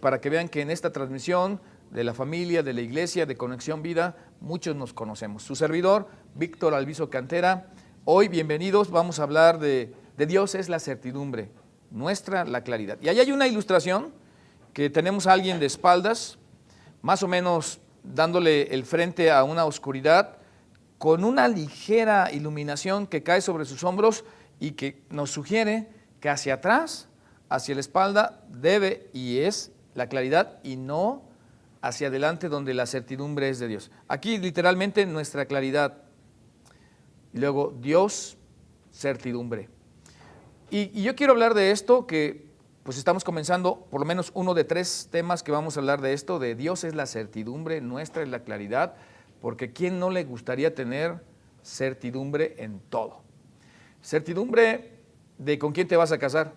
para que vean que en esta transmisión de la familia, de la iglesia, de Conexión Vida, muchos nos conocemos. Su servidor, Víctor Alviso Cantera. Hoy, bienvenidos, vamos a hablar de Dios es la certidumbre, nuestra la claridad. Y ahí hay una ilustración que tenemos a alguien de espaldas, más o menos dándole el frente a una oscuridad, con una ligera iluminación que cae sobre sus hombros y que nos sugiere que hacia atrás, hacia la espalda, debe y es la claridad y no hacia adelante donde la certidumbre es de Dios. Aquí literalmente nuestra claridad. Y luego Dios, certidumbre. Y yo quiero hablar de esto que pues estamos comenzando por lo menos uno de 3 temas que vamos a hablar de esto, de Dios es la certidumbre, nuestra es la claridad, porque ¿quién no le gustaría tener certidumbre en todo? Certidumbre de con quién te vas a casar,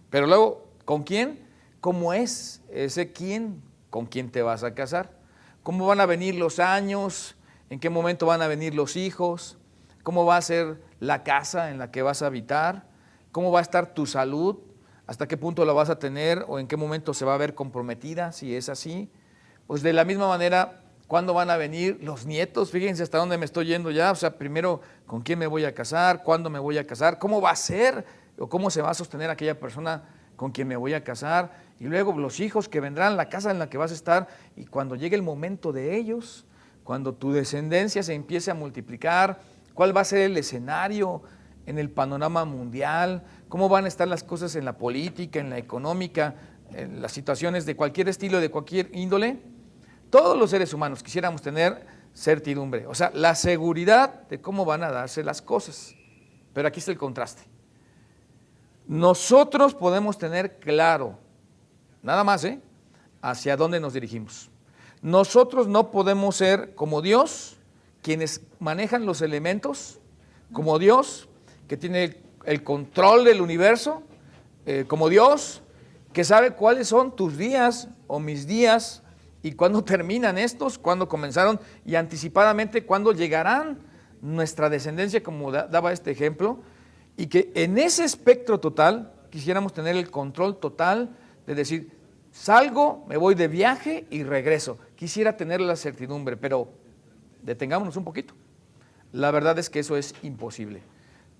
pero luego, ¿con quién? ¿Cómo es ese quién con quién te vas a casar? ¿Cómo van a venir los años? ¿En qué momento van a venir los hijos? ¿Cómo va a ser la casa en la que vas a habitar? ¿Cómo va a estar tu salud? ¿Hasta qué punto la vas a tener o en qué momento se va a ver comprometida, si es así? Pues de la misma manera, ¿cuándo van a venir los nietos? Fíjense hasta dónde me estoy yendo ya. O sea, primero, ¿con quién me voy a casar? ¿Cuándo me voy a casar? ¿Cómo va a ser? ¿O cómo se va a sostener aquella persona con quien me voy a casar? Y luego los hijos que vendrán, la casa en la que vas a estar. Y cuando llegue el momento de ellos, cuando tu descendencia se empiece a multiplicar, ¿cuál va a ser el escenario en el panorama mundial? ¿Cómo van a estar las cosas en la política, en la económica, en las situaciones de cualquier estilo, de cualquier índole? Todos los seres humanos quisiéramos tener certidumbre, o sea, la seguridad de cómo van a darse las cosas. Pero aquí está el contraste. Nosotros podemos tener claro, nada más, hacia dónde nos dirigimos. Nosotros no podemos ser como Dios, quienes manejan los elementos, como Dios, que tiene el control del universo, como Dios, que sabe cuáles son tus días o mis días, y cuándo terminan estos, cuándo comenzaron, y anticipadamente cuándo llegarán nuestra descendencia, como daba este ejemplo, y que en ese espectro total quisiéramos tener el control total de decir, salgo, me voy de viaje y regreso. Quisiera tener la certidumbre, pero detengámonos un poquito. La verdad es que eso es imposible.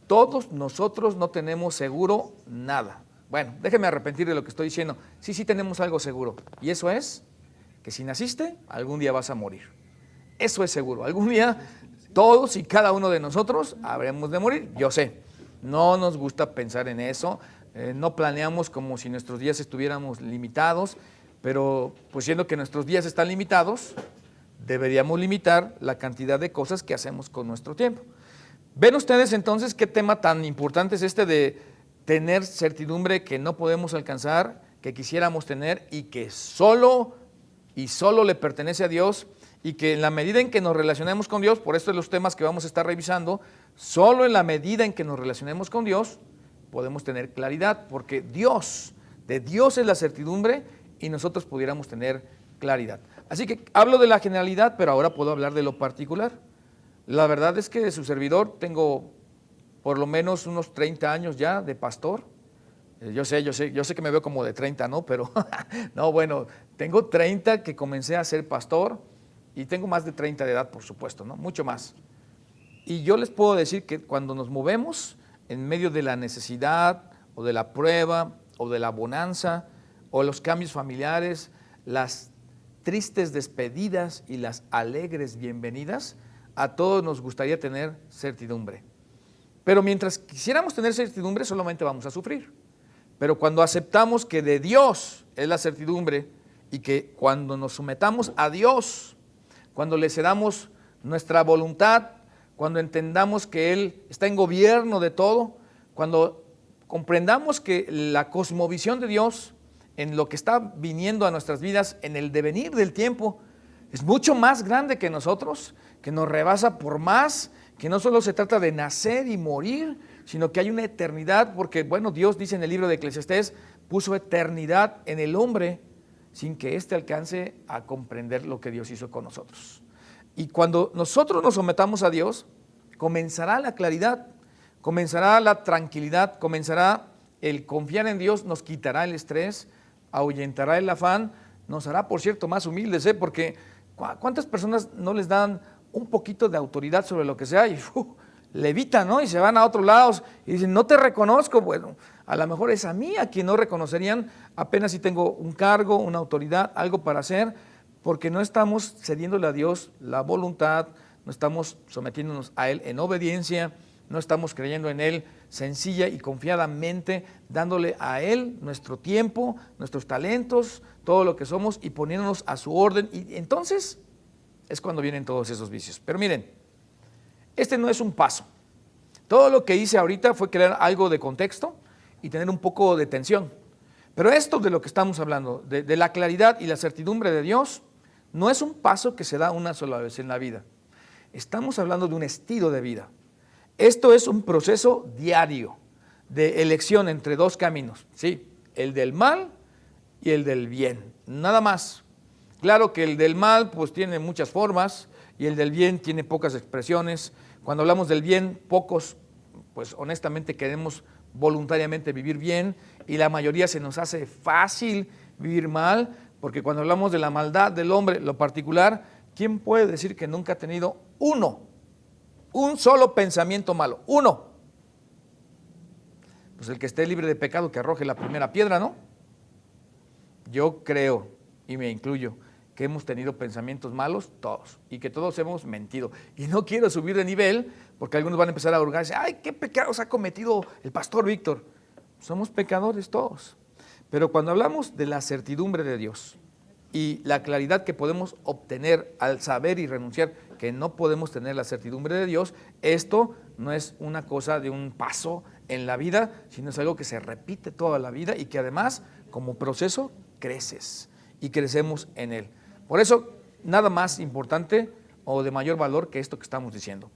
Todos nosotros no tenemos seguro nada. Bueno, déjeme arrepentir de lo que estoy diciendo. Sí tenemos algo seguro, y eso es que si naciste, algún día vas a morir. Eso es seguro. Algún día todos y cada uno de nosotros habremos de morir. Yo sé, no nos gusta pensar en eso, no planeamos como si nuestros días estuviéramos limitados, pero pues siendo que nuestros días están limitados, deberíamos limitar la cantidad de cosas que hacemos con nuestro tiempo. ¿Ven ustedes entonces qué tema tan importante es este de tener certidumbre que no podemos alcanzar, que quisiéramos tener y que solo le pertenece a Dios, y que en la medida en que nos relacionemos con Dios, por esto los temas que vamos a estar revisando, solo en la medida en que nos relacionemos con Dios podemos tener claridad, porque de Dios es la certidumbre y nosotros pudiéramos tener claridad. Así que hablo de la generalidad, pero ahora puedo hablar de lo particular. La verdad es que de su servidor tengo por lo menos unos 30 años ya de pastor. Yo sé que me veo como de 30, ¿no? Pero no, bueno, tengo 30 que comencé a ser pastor y tengo más de 30 de edad, por supuesto, ¿no? Mucho más. Y yo les puedo decir que cuando nos movemos en medio de la necesidad o de la prueba o de la bonanza o los cambios familiares, las tristes despedidas y las alegres bienvenidas, a todos nos gustaría tener certidumbre. Pero mientras quisiéramos tener certidumbre, solamente vamos a sufrir. Pero cuando aceptamos que de Dios es la certidumbre y que cuando nos sometamos a Dios, cuando le cedamos nuestra voluntad, cuando entendamos que Él está en gobierno de todo, cuando comprendamos que la cosmovisión de Dios en lo que está viniendo a nuestras vidas, en el devenir del tiempo, es mucho más grande que nosotros, que nos rebasa por más, que no solo se trata de nacer y morir, sino que hay una eternidad, porque bueno, Dios dice en el libro de Eclesiastés, puso eternidad en el hombre sin que éste alcance a comprender lo que Dios hizo con nosotros. Y cuando nosotros nos sometamos a Dios, comenzará la claridad, comenzará la tranquilidad, comenzará el confiar en Dios, nos quitará el estrés. ahuyentará el afán, nos hará, por cierto, más humildes, porque ¿cuántas personas no les dan un poquito de autoridad sobre lo que sea y levitan, ¿no? Y se van a otros lados y dicen, no te reconozco? Bueno, a lo mejor es a mí a quien no reconocerían apenas si tengo un cargo, una autoridad, algo para hacer, porque no estamos cediéndole a Dios la voluntad, no estamos sometiéndonos a Él en obediencia, no estamos creyendo en Él sencilla y confiadamente, dándole a Él nuestro tiempo, nuestros talentos, todo lo que somos y poniéndonos a su orden. Y entonces es cuando vienen todos esos vicios. Pero miren, este no es un paso. Todo lo que hice ahorita fue crear algo de contexto y tener un poco de tensión. Pero esto de lo que estamos hablando, de la claridad y la certidumbre de Dios, no es un paso que se da una sola vez en la vida. Estamos hablando de un estilo de vida. Esto es un proceso diario de elección entre dos caminos, ¿sí? El del mal y el del bien, nada más. Claro que el del mal pues tiene muchas formas y el del bien tiene pocas expresiones. Cuando hablamos del bien, pocos pues honestamente queremos voluntariamente vivir bien y la mayoría se nos hace fácil vivir mal, porque cuando hablamos de la maldad del hombre, lo particular, ¿quién puede decir que nunca ha tenido un solo pensamiento malo? Uno. Pues el que esté libre de pecado que arroje la primera piedra, ¿no? Yo creo, y me incluyo, que hemos tenido pensamientos malos todos, y que todos hemos mentido. Y no quiero subir de nivel, porque algunos van a empezar a hurgarse, ¡ay, qué pecados ha cometido el pastor Víctor! Somos pecadores todos. Pero cuando hablamos de la certidumbre de Dios y la claridad que podemos obtener al saber y renunciar que no podemos tener la certidumbre de Dios, esto no es una cosa de un paso en la vida, sino es algo que se repite toda la vida y que además, como proceso, creces y crecemos en él. Por eso, nada más importante o de mayor valor que esto que estamos diciendo,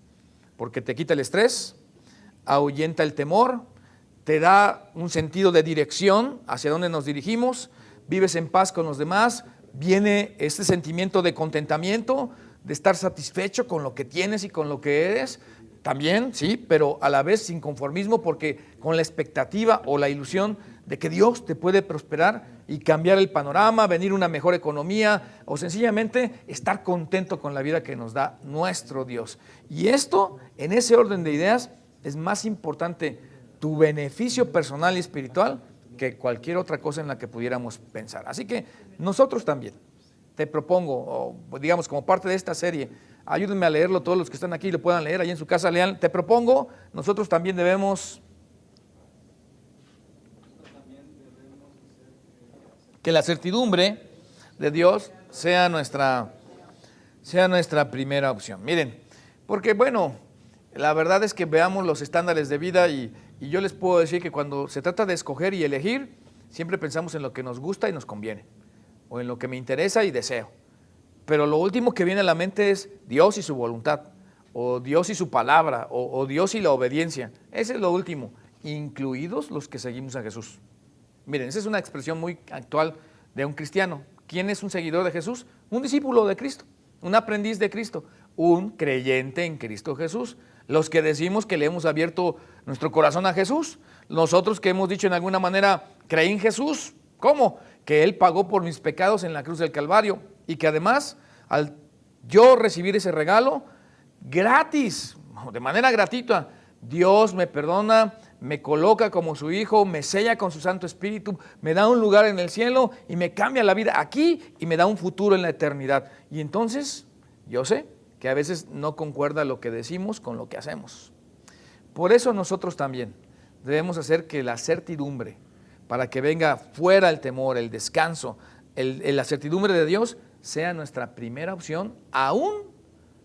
porque te quita el estrés, ahuyenta el temor, te da un sentido de dirección hacia dónde nos dirigimos, vives en paz con los demás, viene este sentimiento de contentamiento, de estar satisfecho con lo que tienes y con lo que eres, también, sí, pero a la vez sin conformismo, porque con la expectativa o la ilusión de que Dios te puede prosperar y cambiar el panorama, venir una mejor economía o sencillamente estar contento con la vida que nos da nuestro Dios. Y esto, en ese orden de ideas, es más importante tu beneficio personal y espiritual que cualquier otra cosa en la que pudiéramos pensar. Así que nosotros también, te propongo, o digamos como parte de esta serie, ayúdenme a leerlo, todos los que están aquí lo puedan leer, ahí en su casa lean, te propongo, nosotros también debemos que la certidumbre de Dios sea nuestra primera opción. Miren, porque bueno, la verdad es que veamos los estándares de vida y yo les puedo decir que cuando se trata de escoger y elegir, siempre pensamos en lo que nos gusta y nos conviene, o en lo que me interesa y deseo. Pero lo último que viene a la mente es Dios y su voluntad, o Dios y su palabra, o Dios y la obediencia. Ese es lo último, incluidos los que seguimos a Jesús. Miren, esa es una expresión muy actual de un cristiano. ¿Quién es un seguidor de Jesús? Un discípulo de Cristo, un aprendiz de Cristo, un creyente en Cristo Jesús. Los que decimos que le hemos abierto nuestro corazón a Jesús, nosotros que hemos dicho en alguna manera, creí en Jesús. ¿Cómo? Que Él pagó por mis pecados en la cruz del Calvario y que además, al yo recibir ese regalo, gratis, de manera gratuita, Dios me perdona, me coloca como su hijo, me sella con su Santo Espíritu, me da un lugar en el cielo y me cambia la vida aquí y me da un futuro en la eternidad. Y entonces, yo sé que a veces no concuerda lo que decimos con lo que hacemos. Por eso nosotros también debemos hacer que la certidumbre, para que venga fuera el temor, el descanso, la certidumbre de Dios, sea nuestra primera opción, aún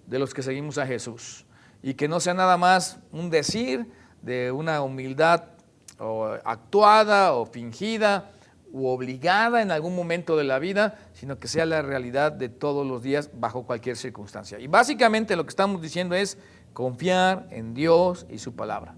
de los que seguimos a Jesús. Y que no sea nada más un decir de una humildad actuada o fingida u obligada en algún momento de la vida, sino que sea la realidad de todos los días bajo cualquier circunstancia. Y básicamente lo que estamos diciendo es confiar en Dios y su palabra.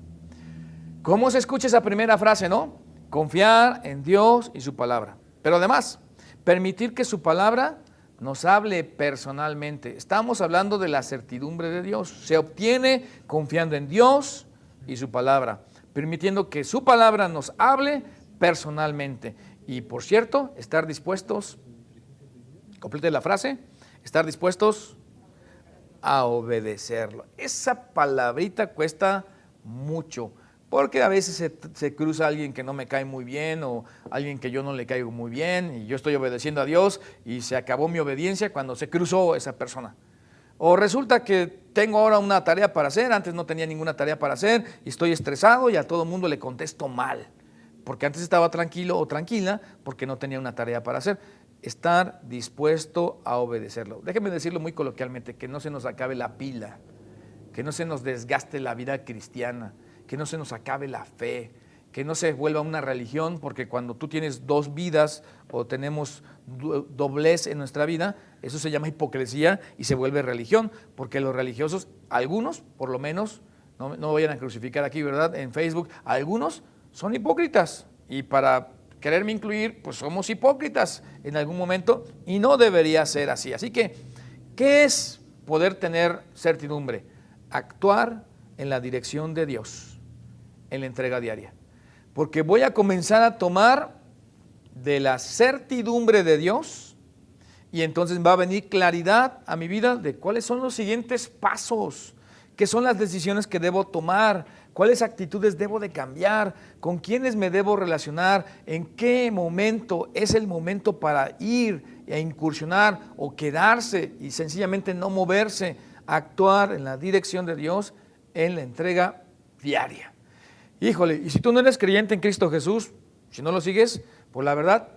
¿Cómo se escucha esa primera frase, no? Confiar en Dios y su palabra. Pero además, permitir que su palabra nos hable personalmente. Estamos hablando de la certidumbre de Dios. Se obtiene confiando en Dios y su palabra, permitiendo que su palabra nos hable personalmente. Y por cierto, estar dispuestos, complete la frase, estar dispuestos a obedecerlo. Esa palabrita cuesta mucho, porque a veces se cruza alguien que no me cae muy bien o alguien que yo no le caigo muy bien y yo estoy obedeciendo a Dios y se acabó mi obediencia cuando se cruzó esa persona. O resulta que tengo ahora una tarea para hacer, antes no tenía ninguna tarea para hacer y estoy estresado y a todo mundo le contesto mal, porque antes estaba tranquilo o tranquila porque no tenía una tarea para hacer. Estar dispuesto a obedecerlo. Déjenme decirlo muy coloquialmente, que no se nos acabe la pila, que no se nos desgaste la vida cristiana, que no se nos acabe la fe, que no se vuelva una religión, porque cuando tú tienes dos vidas o tenemos doblez en nuestra vida, eso se llama hipocresía y se vuelve religión, porque los religiosos, algunos por lo menos, no vayan a crucificar aquí, ¿verdad? En Facebook, algunos son hipócritas y para quererme incluir, pues somos hipócritas en algún momento y no debería ser así. Así que, ¿qué es poder tener certidumbre? Actuar en la dirección de Dios, en la entrega diaria. Porque voy a comenzar a tomar de la certidumbre de Dios y entonces va a venir claridad a mi vida de cuáles son los siguientes pasos, qué son las decisiones que debo tomar, cuáles actitudes debo de cambiar, con quiénes me debo relacionar, en qué momento es el momento para ir e incursionar o quedarse y sencillamente no moverse, actuar en la dirección de Dios en la entrega diaria. Híjole, y si tú no eres creyente en Cristo Jesús, si no lo sigues, pues la verdad,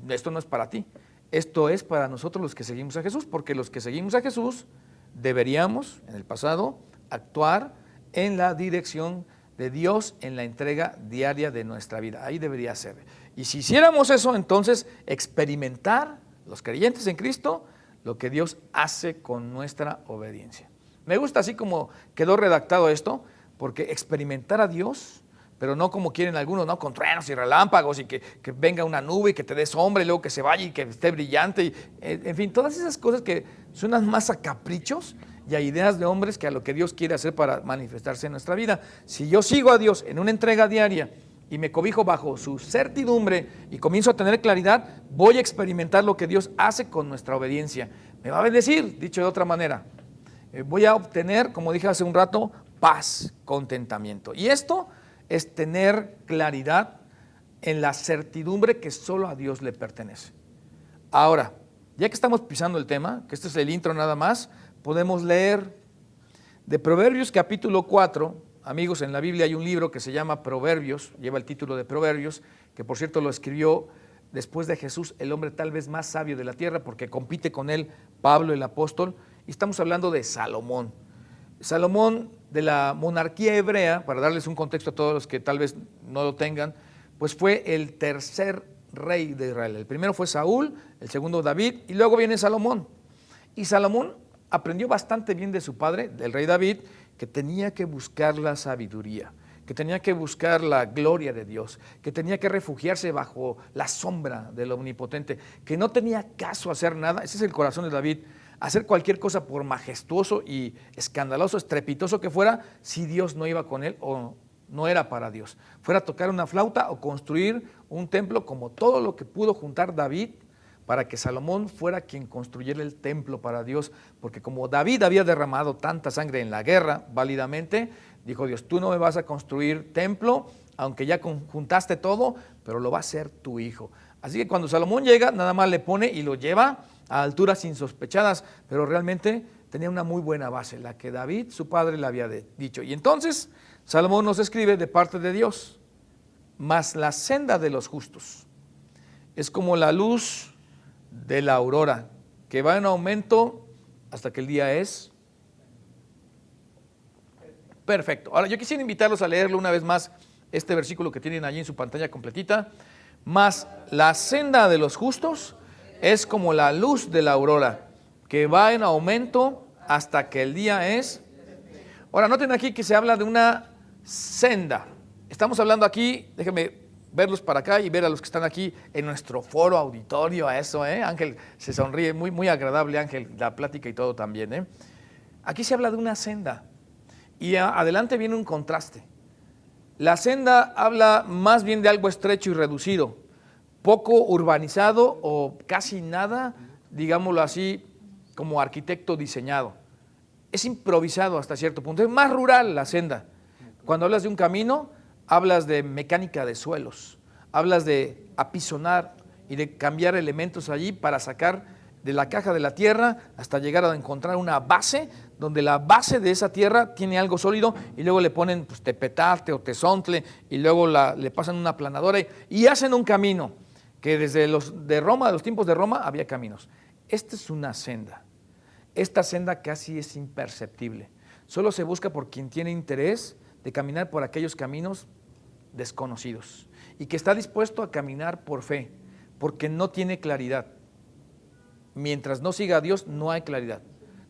esto no es para ti. Esto es para nosotros los que seguimos a Jesús, porque los que seguimos a Jesús deberíamos, en el pasado, actuar en la dirección de Dios en la entrega diaria de nuestra vida. Ahí debería ser. Y si hiciéramos eso, entonces experimentar, los creyentes en Cristo, lo que Dios hace con nuestra obediencia. Me gusta así como quedó redactado esto, porque experimentar a Dios, pero no como quieren algunos, ¿no? Con truenos y relámpagos y que venga una nube y que te dé sombra y luego que se vaya y que esté brillante. Y, en fin, todas esas cosas que suenan más a caprichos y a ideas de hombres que a lo que Dios quiere hacer para manifestarse en nuestra vida. Si yo sigo a Dios en una entrega diaria y me cobijo bajo su certidumbre y comienzo a tener claridad, voy a experimentar lo que Dios hace con nuestra obediencia. Me va a bendecir, dicho de otra manera. Voy a obtener, como dije hace un rato, paz, contentamiento. Y esto es tener claridad en la certidumbre que solo a Dios le pertenece. Ahora, ya que estamos pisando el tema, que este es el intro nada más, podemos leer de Proverbios capítulo 4. Amigos, en la Biblia hay un libro que se llama Proverbios, lleva el título de Proverbios, que por cierto lo escribió después de Jesús, el hombre tal vez más sabio de la tierra, porque compite con él Pablo el apóstol, y estamos hablando de Salomón. Salomón, de la monarquía hebrea, para darles un contexto a todos los que tal vez no lo tengan, pues fue el tercer rey de Israel. El primero fue Saúl, el segundo David, y luego viene Salomón. Y Salomón aprendió bastante bien de su padre, del rey David, que tenía que buscar la sabiduría, que tenía que buscar la gloria de Dios, que tenía que refugiarse bajo la sombra del Omnipotente, que no tenía caso hacer nada. Ese es el corazón de David, hacer cualquier cosa por majestuoso y escandaloso, estrepitoso que fuera, si Dios no iba con él o no era para Dios. Fuera a tocar una flauta o construir un templo, como todo lo que pudo juntar David para que Salomón fuera quien construyera el templo para Dios, porque como David había derramado tanta sangre en la guerra válidamente, dijo Dios, tú no me vas a construir templo, aunque ya juntaste todo, pero lo va a hacer tu hijo. Así que cuando Salomón llega, nada más le pone y lo lleva a alturas insospechadas, pero realmente tenía una muy buena base, la que David, su padre, le había dicho. Y entonces Salomón nos escribe de parte de Dios, mas la senda de los justos es como la luz de la aurora, que va en aumento hasta que el día es perfecto. Ahora yo quisiera invitarlos a leerlo una vez más, este versículo que tienen allí en su pantalla completita. Mas la senda de los justos es como la luz de la aurora, que va en aumento hasta que el día es. Ahora noten aquí que se habla de una senda. Estamos hablando aquí, déjenme verlos para acá y ver a los que están aquí en nuestro foro auditorio, a eso, Ángel se sonríe, muy, muy agradable Ángel, la plática y todo también, Aquí se habla de una senda y adelante viene un contraste. La senda habla más bien de algo estrecho y reducido, poco urbanizado o casi nada, digámoslo así, como arquitecto diseñado. Es improvisado hasta cierto punto, es más rural la senda. Cuando hablas de un camino, hablas de mecánica de suelos, hablas de apisonar y de cambiar elementos allí para sacar de la caja de la tierra hasta llegar a encontrar una base, donde la base de esa tierra tiene algo sólido y luego le ponen pues, tepetate o tezontle y luego le pasan una aplanadora y hacen un camino, que desde los tiempos de Roma había caminos. Esta es una senda. Esta senda casi es imperceptible. Solo se busca por quien tiene interés de caminar por aquellos caminos desconocidos y que está dispuesto a caminar por fe, porque no tiene claridad. Mientras no siga a Dios, no hay claridad.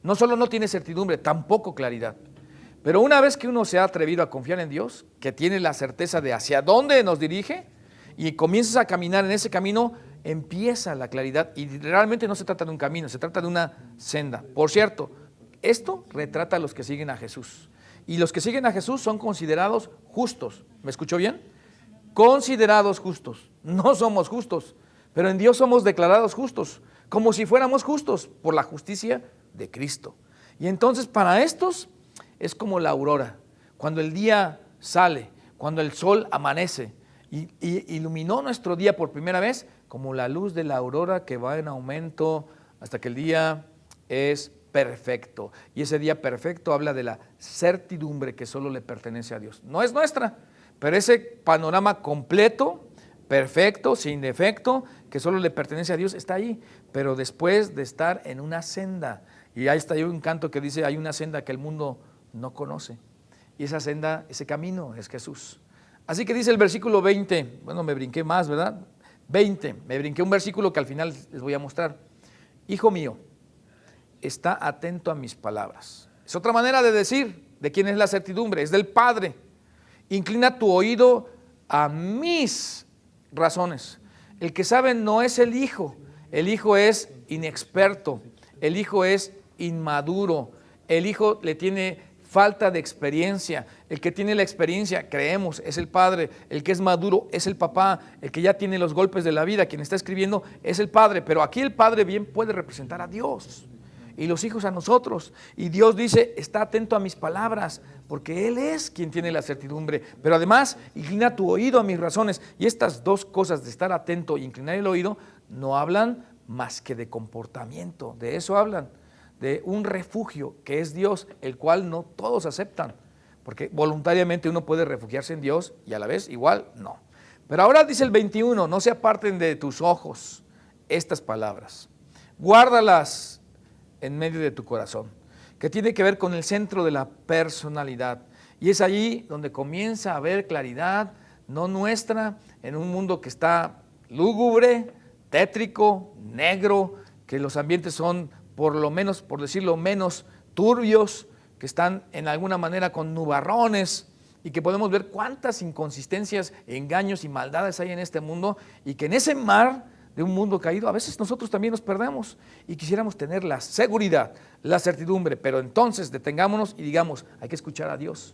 No solo no tiene certidumbre, tampoco claridad. Pero una vez que uno se ha atrevido a confiar en Dios, que tiene la certeza de hacia dónde nos dirige, y comienzas a caminar en ese camino, empieza la claridad. Y realmente no se trata de un camino, se trata de una senda. Por cierto, esto retrata a los que siguen a Jesús. Y los que siguen a Jesús son considerados justos. ¿Me escuchó bien? Considerados justos. No somos justos, pero en Dios somos declarados justos, como si fuéramos justos por la justicia de Cristo. Y entonces para estos es como la aurora, cuando el día sale, cuando el sol amanece y iluminó nuestro día por primera vez, como la luz de la aurora que va en aumento hasta que el día es perfecto. Y ese día perfecto habla de la certidumbre que solo le pertenece a Dios. No es nuestra, pero ese panorama completo, perfecto, sin defecto, que solo le pertenece a Dios, está ahí, pero después de estar en una senda. Y ahí está ahí un canto que dice, hay una senda que el mundo no conoce. Y esa senda, ese camino es Jesús. Así que dice el versículo 20, bueno, me brinqué más, ¿verdad? 20, me brinqué un versículo que al final les voy a mostrar. Hijo mío, está atento a mis palabras. Es otra manera de decir de quién es la certidumbre, es del Padre. Inclina tu oído a mis razones. El que sabe no es el hijo es inexperto, el hijo es inmaduro, el hijo le tiene falta de experiencia. El que tiene la experiencia, creemos, es el padre. El que es maduro es el papá. El que ya tiene los golpes de la vida, quien está escribiendo, es el padre. Pero aquí el padre bien puede representar a Dios y los hijos a nosotros. Y Dios dice, está atento a mis palabras, porque Él es quien tiene la certidumbre. Pero además, inclina tu oído a mis razones. Y estas dos cosas de estar atento e inclinar el oído no hablan más que de comportamiento. De eso hablan, de un refugio que es Dios, el cual no todos aceptan, porque voluntariamente uno puede refugiarse en Dios y a la vez igual no. Pero ahora dice el 21, no se aparten de tus ojos estas palabras, guárdalas en medio de tu corazón, que tiene que ver con el centro de la personalidad, y es allí donde comienza a haber claridad, no nuestra, en un mundo que está lúgubre, tétrico, negro, que los ambientes son por lo menos, por decirlo menos, turbios, que están en alguna manera con nubarrones y que podemos ver cuántas inconsistencias, engaños y maldades hay en este mundo, y que en ese mar de un mundo caído a veces nosotros también nos perdemos y quisiéramos tener la seguridad, la certidumbre, pero entonces detengámonos y digamos, hay que escuchar a Dios,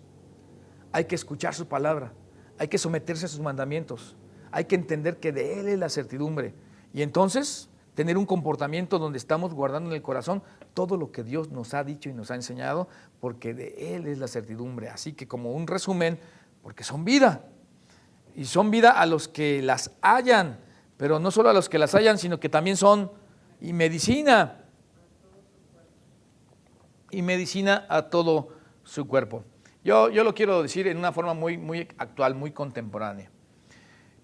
hay que escuchar su palabra, hay que someterse a sus mandamientos, hay que entender que de Él es la certidumbre, y entonces tener un comportamiento donde estamos guardando en el corazón todo lo que Dios nos ha dicho y nos ha enseñado, porque de Él es la certidumbre. Así que como un resumen, porque son vida, y son vida a los que las hallan, pero no solo a los que las hallan, sino que también son y medicina a todo su cuerpo. Yo lo quiero decir en una forma muy actual, muy contemporánea.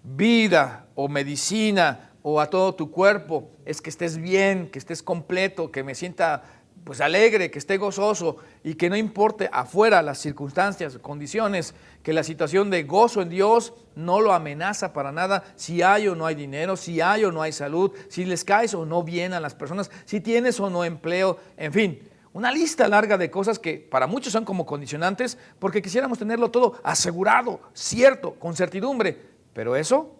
Vida o medicina o a todo tu cuerpo es que estés bien, que estés completo, que me sienta pues alegre, que esté gozoso y que no importe afuera las circunstancias, condiciones, que la situación de gozo en Dios no lo amenaza para nada, si hay o no hay dinero, si hay o no hay salud, si les caes o no bien a las personas, si tienes o no empleo, en fin, una lista larga de cosas que para muchos son como condicionantes porque quisiéramos tenerlo todo asegurado, cierto, con certidumbre, pero eso,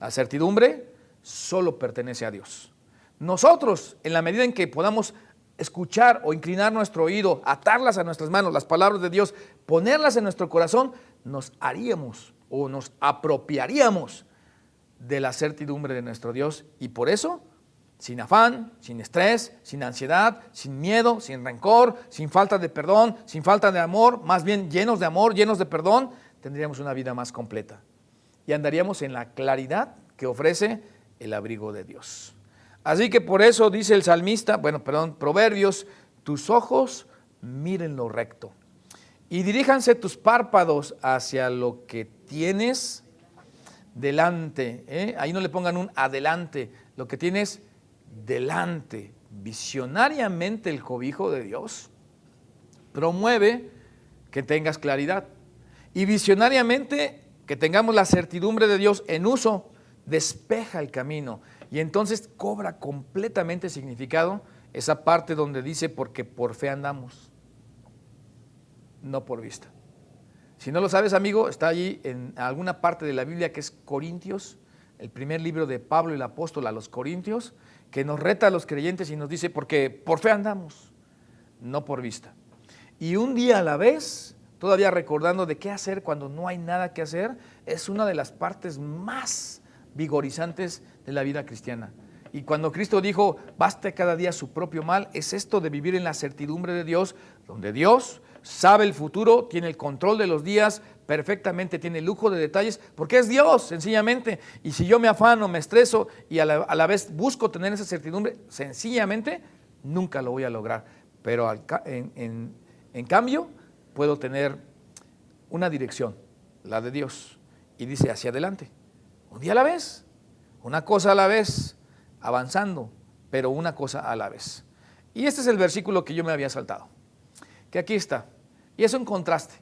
la certidumbre, solo pertenece a Dios. Nosotros, en la medida en que podamos escuchar o inclinar nuestro oído, atarlas a nuestras manos, las palabras de Dios, ponerlas en nuestro corazón, nos haríamos o nos apropiaríamos de la certidumbre de nuestro Dios. Y por eso, sin afán, sin estrés, sin ansiedad, sin miedo, sin rencor, sin falta de perdón, sin falta de amor, más bien llenos de amor, llenos de perdón, tendríamos una vida más completa. Y andaríamos en la claridad que ofrece el abrigo de Dios. Así que por eso dice el salmista, Proverbios, tus ojos miren lo recto y diríjanse tus párpados hacia lo que tienes delante. Ahí no le pongan un adelante, lo que tienes delante. Visionariamente el cobijo de Dios promueve que tengas claridad, y visionariamente que tengamos la certidumbre de Dios en uso, despeja el camino, y entonces cobra completamente significado esa parte donde dice, porque por fe andamos, no por vista. Si no lo sabes, amigo, está allí en alguna parte de la Biblia que es Corintios, el primer libro de Pablo el apóstol a los Corintios, que nos reta a los creyentes y nos dice, porque por fe andamos, no por vista. Y un día a la vez, todavía recordando de qué hacer cuando no hay nada que hacer, es una de las partes más vigorizantes de la vida cristiana. Y cuando Cristo dijo, baste cada día su propio mal, es esto de vivir en la certidumbre de Dios, donde Dios sabe el futuro, tiene el control de los días, perfectamente tiene lujo de detalles, porque es Dios, sencillamente. Y si yo me afano, me estreso y a la vez busco tener esa certidumbre, sencillamente nunca lo voy a lograr. Pero en cambio, puedo tener una dirección, la de Dios, y dice hacia adelante, un día a la vez, una cosa a la vez, avanzando, pero una cosa a la vez. Y este es el versículo que yo me había saltado, que aquí está, y es un contraste.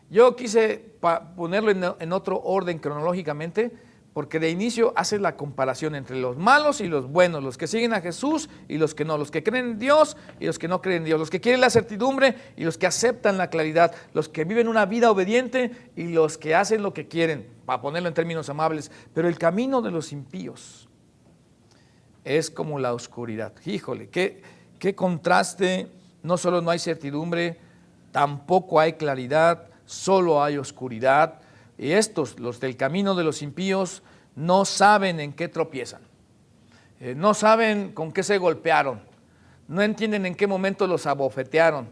Yo quise ponerlo en otro orden cronológicamente, porque de inicio hace la comparación entre los malos y los buenos, los que siguen a Jesús y los que no, los que creen en Dios y los que no creen en Dios, los que quieren la certidumbre y los que aceptan la claridad, los que viven una vida obediente y los que hacen lo que quieren, para ponerlo en términos amables. Pero el camino de los impíos es como la oscuridad. Híjole, qué contraste. No solo no hay certidumbre, tampoco hay claridad, solo hay oscuridad. Y estos, los del camino de los impíos, no saben en qué tropiezan, no saben con qué se golpearon, no entienden en qué momento los abofetearon,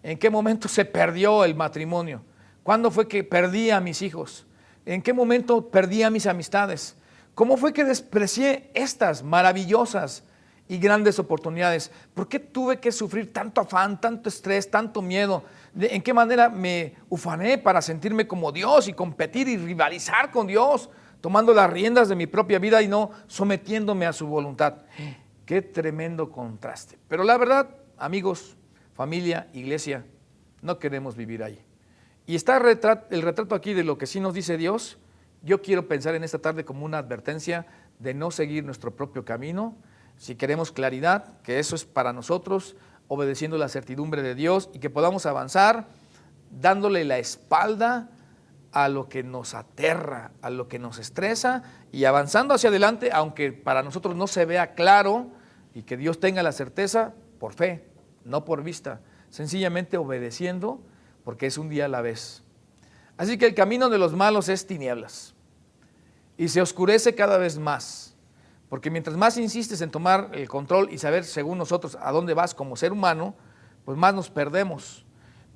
en qué momento se perdió el matrimonio, cuándo fue que perdí a mis hijos, en qué momento perdí a mis amistades, cómo fue que desprecié estas maravillosas y grandes oportunidades, por qué tuve que sufrir tanto afán, tanto estrés, tanto miedo, en qué manera me ufané para sentirme como Dios y competir y rivalizar con Dios, tomando las riendas de mi propia vida y no sometiéndome a su voluntad. Qué tremendo contraste. Pero la verdad, amigos, familia, iglesia, no queremos vivir ahí. Y está el retrato aquí de lo que sí nos dice Dios. Yo quiero pensar en esta tarde como una advertencia de no seguir nuestro propio camino. Si queremos claridad, que eso es para nosotros, obedeciendo la certidumbre de Dios, y que podamos avanzar dándole la espalda a lo que nos aterra, a lo que nos estresa, y avanzando hacia adelante, aunque para nosotros no se vea claro, y que Dios tenga la certeza, por fe, no por vista, sencillamente obedeciendo, porque es un día a la vez. Así que el camino de los malos es tinieblas, y se oscurece cada vez más. Porque mientras más insistes en tomar el control y saber según nosotros a dónde vas como ser humano, pues más nos perdemos.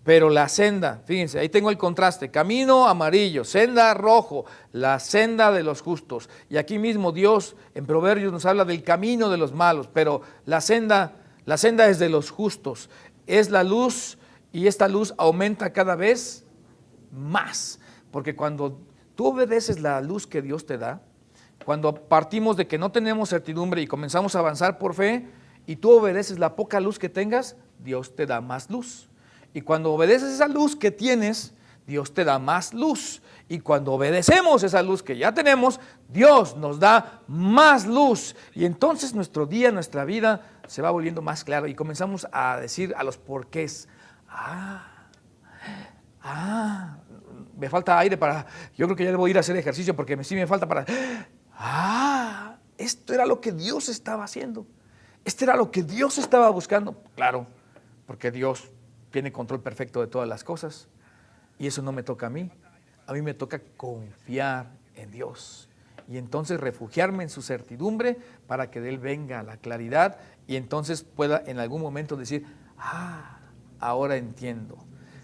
Pero la senda, fíjense, ahí tengo el contraste, camino amarillo, senda rojo, la senda de los justos. Y aquí mismo Dios en Proverbios nos habla del camino de los malos, pero la senda es de los justos, es la luz, y esta luz aumenta cada vez más. Porque cuando tú obedeces la luz que Dios te da, cuando partimos de que no tenemos certidumbre y comenzamos a avanzar por fe, y tú obedeces la poca luz que tengas, Dios te da más luz. Y cuando obedeces esa luz que tienes, Dios te da más luz. Y cuando obedecemos esa luz que ya tenemos, Dios nos da más luz. Y entonces nuestro día, nuestra vida se va volviendo más claro y comenzamos a decir a los porqués. Me falta aire para, yo creo que ya debo ir a hacer ejercicio porque sí me falta para... Esto era lo que Dios estaba haciendo. Esto era lo que Dios estaba buscando. Claro, porque Dios tiene control perfecto de todas las cosas. Y eso no me toca a mí. A mí me toca confiar en Dios y entonces refugiarme en su certidumbre para que de Él venga la claridad y entonces pueda en algún momento decir, ahora entiendo.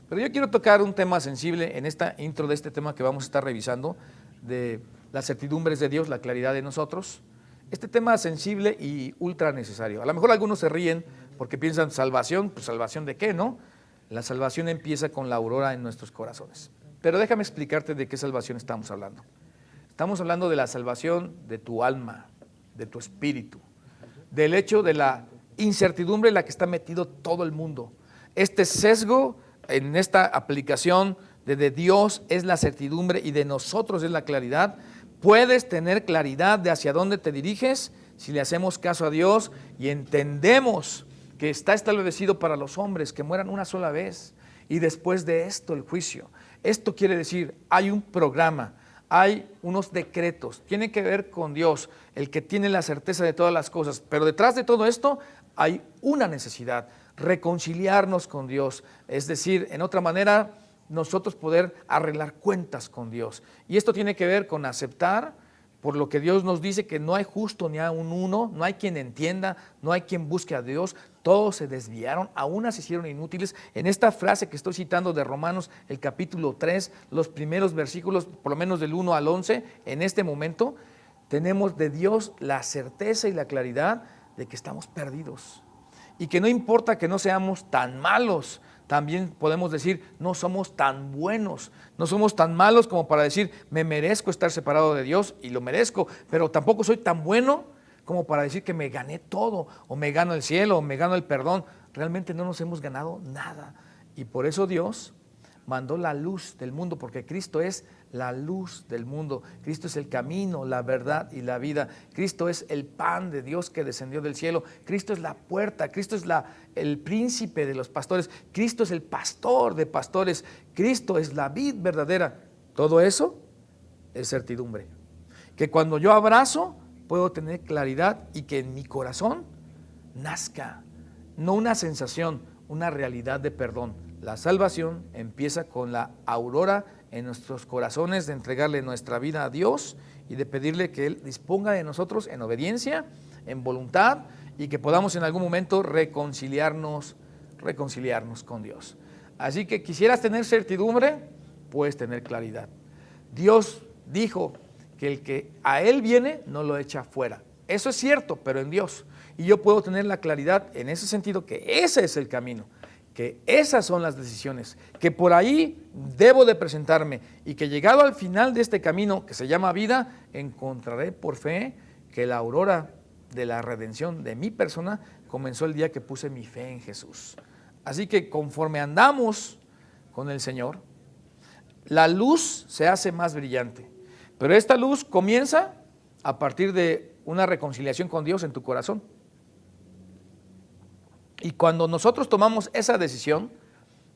Pero yo quiero tocar un tema sensible en esta intro de este tema que vamos a estar revisando, de las certidumbres de Dios, la claridad de nosotros. Este tema sensible y ultra necesario. A lo mejor algunos se ríen porque piensan salvación, pues salvación de qué, ¿no? La salvación empieza con la aurora en nuestros corazones. Pero déjame explicarte de qué salvación estamos hablando. Estamos hablando de la salvación de tu alma, de tu espíritu, del hecho de la incertidumbre en la que está metido todo el mundo. Este sesgo en esta aplicación de Dios es la certidumbre y de nosotros es la claridad. Puedes tener claridad de hacia dónde te diriges si le hacemos caso a Dios y entendemos que está establecido para los hombres que mueran una sola vez y después de esto el juicio. Esto quiere decir, hay un programa, hay unos decretos, tiene que ver con Dios, el que tiene la certeza de todas las cosas, pero detrás de todo esto hay una necesidad, reconciliarnos con Dios, es decir, en otra manera, nosotros poder arreglar cuentas con Dios. Y esto tiene que ver con aceptar, por lo que Dios nos dice, que no hay justo ni a un uno, no hay quien entienda, no hay quien busque a Dios, todos se desviaron, aún se hicieron inútiles. En esta frase que estoy citando de Romanos, el capítulo 3, los primeros versículos, por lo menos del 1 al 11, en este momento, tenemos de Dios la certeza y la claridad de que estamos perdidos. Y que no importa que no seamos tan malos, también podemos decir, no somos tan buenos, no somos tan malos como para decir, me merezco estar separado de Dios y lo merezco, pero tampoco soy tan bueno como para decir que me gané todo, o me gano el cielo, o me gano el perdón. Realmente no nos hemos ganado nada. Y por eso Dios mandó la luz del mundo, porque Cristo es la luz del mundo. Cristo es el camino, la verdad y la vida. Cristo es el pan de Dios que descendió del cielo. Cristo es la puerta. Cristo es el príncipe de los pastores. Cristo es el pastor de pastores. Cristo es la vid verdadera. Todo eso es certidumbre. Que cuando yo abrazo, puedo tener claridad y que en mi corazón nazca, no una sensación, una realidad de perdón. La salvación empieza con la aurora en nuestros corazones de entregarle nuestra vida a Dios y de pedirle que Él disponga de nosotros en obediencia, en voluntad y que podamos en algún momento reconciliarnos con Dios. Así que quisieras tener certidumbre, puedes tener claridad. Dios dijo que el que a Él viene no lo echa fuera. Eso es cierto, pero en Dios. Y yo puedo tener la claridad en ese sentido que ese es el camino, que esas son las decisiones, que por ahí debo de presentarme y que llegado al final de este camino que se llama vida, encontraré por fe que la aurora de la redención de mi persona comenzó el día que puse mi fe en Jesús. Así que conforme andamos con el Señor, la luz se hace más brillante, pero esta luz comienza a partir de una reconciliación con Dios en tu corazón. Y cuando nosotros tomamos esa decisión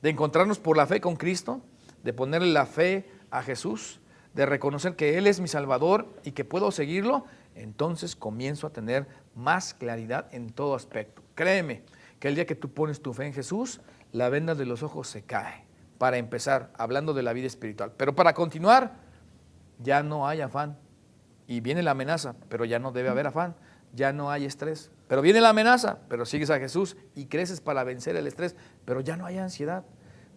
de encontrarnos por la fe con Cristo, de ponerle la fe a Jesús, de reconocer que Él es mi Salvador y que puedo seguirlo, entonces comienzo a tener más claridad en todo aspecto. Créeme que el día que tú pones tu fe en Jesús, la venda de los ojos se cae. Para empezar, hablando de la vida espiritual. Pero para continuar, ya no hay afán. Y viene la amenaza, pero ya no debe haber afán. Ya no hay estrés, pero viene la amenaza, pero sigues a Jesús y creces para vencer el estrés, pero ya no hay ansiedad,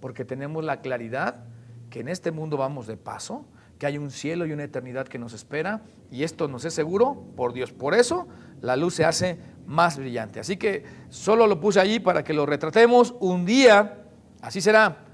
porque tenemos la claridad que en este mundo vamos de paso, que hay un cielo y una eternidad que nos espera, y esto nos es seguro por Dios. Por eso la luz se hace más brillante. Así que solo lo puse allí para que lo retratemos. Un día, así será,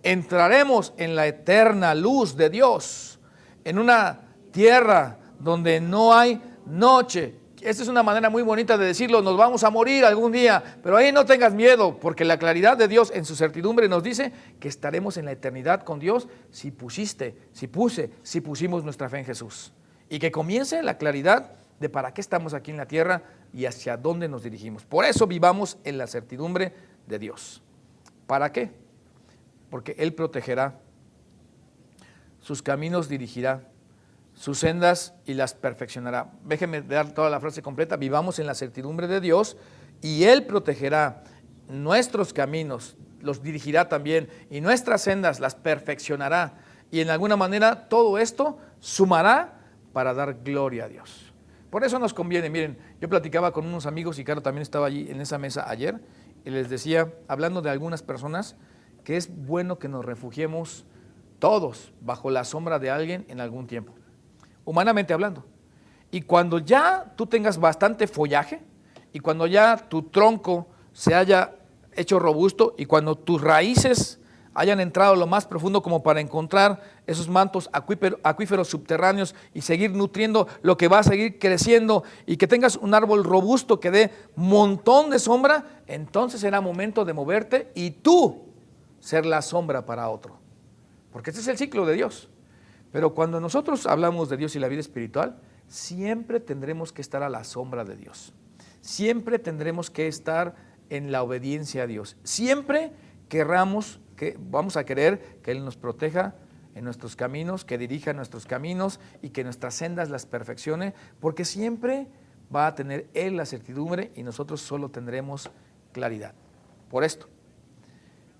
entraremos en la eterna luz de Dios, en una tierra donde no hay noche. Esta es una manera muy bonita de decirlo, nos vamos a morir algún día, pero ahí no tengas miedo, porque la claridad de Dios en su certidumbre nos dice que estaremos en la eternidad con Dios si pusimos nuestra fe en Jesús. Y que comience la claridad de para qué estamos aquí en la tierra y hacia dónde nos dirigimos. Por eso vivamos en la certidumbre de Dios. ¿Para qué? Porque Él protegerá, sus caminos dirigirá, sus sendas y las perfeccionará. Déjenme dar toda la frase completa. Vivamos en la certidumbre de Dios y Él protegerá nuestros caminos, los dirigirá también, y nuestras sendas las perfeccionará. Y en alguna manera todo esto sumará para dar gloria a Dios. Por eso nos conviene. Miren, yo platicaba con unos amigos y Caro también estaba allí en esa mesa ayer y les decía, hablando de algunas personas, que es bueno que nos refugiemos todos bajo la sombra de alguien en algún tiempo, humanamente hablando. Y cuando ya tú tengas bastante follaje y cuando ya tu tronco se haya hecho robusto y cuando tus raíces hayan entrado lo más profundo como para encontrar esos mantos acuíferos subterráneos y seguir nutriendo lo que va a seguir creciendo y que tengas un árbol robusto que dé montón de sombra, entonces será momento de moverte y tú ser la sombra para otro. Porque este es el ciclo de Dios. Pero cuando nosotros hablamos de Dios y la vida espiritual, siempre tendremos que estar a la sombra de Dios. Siempre tendremos que estar en la obediencia a Dios. Siempre vamos a querer que Él nos proteja en nuestros caminos, que dirija nuestros caminos y que nuestras sendas las perfeccione, porque siempre va a tener Él la certidumbre y nosotros solo tendremos claridad. Por esto,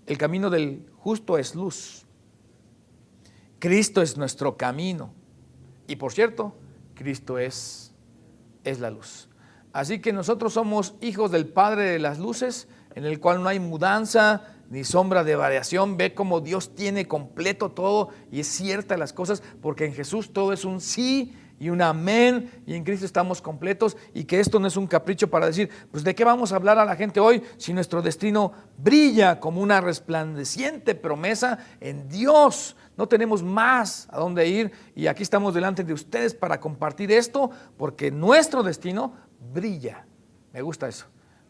el camino del justo es luz. Cristo es nuestro camino. Y por cierto, Cristo es la luz. Así que nosotros somos hijos del Padre de las luces, en el cual no hay mudanza ni sombra de variación. Ve cómo Dios tiene completo todo y es cierta las cosas, porque en Jesús todo es un sí y un amén, y en Cristo estamos completos, y que esto no es un capricho para decir, pues ¿de qué vamos a hablar a la gente hoy si nuestro destino brilla como una resplandeciente promesa en Dios? No tenemos más a dónde ir y aquí estamos delante de ustedes para compartir esto, porque nuestro destino brilla, me gusta eso,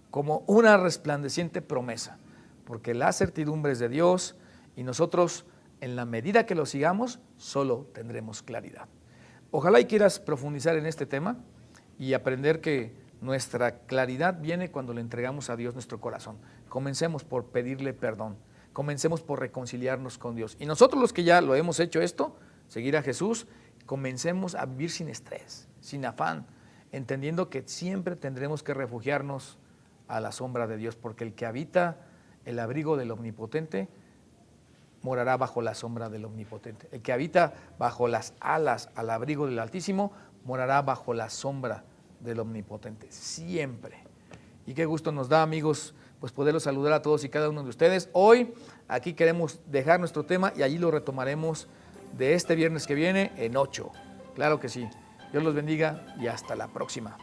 como una resplandeciente promesa, porque la certidumbre es de Dios y nosotros, en la medida que lo sigamos, solo tendremos claridad. Ojalá y quieras profundizar en este tema y aprender que nuestra claridad viene cuando le entregamos a Dios nuestro corazón. Comencemos por pedirle perdón, comencemos por reconciliarnos con Dios. Y nosotros los que ya lo hemos hecho esto, seguir a Jesús, comencemos a vivir sin estrés, sin afán, entendiendo que siempre tendremos que refugiarnos a la sombra de Dios, porque el que habita el abrigo del Omnipotente morará bajo la sombra del Omnipotente. El que habita bajo las alas al abrigo del Altísimo morará bajo la sombra del Omnipotente, siempre. Y qué gusto nos da, amigos, pues poderlos saludar a todos y cada uno de ustedes. Hoy aquí queremos dejar nuestro tema y allí lo retomaremos de este viernes que viene en 8. Claro que sí. Dios los bendiga y hasta la próxima.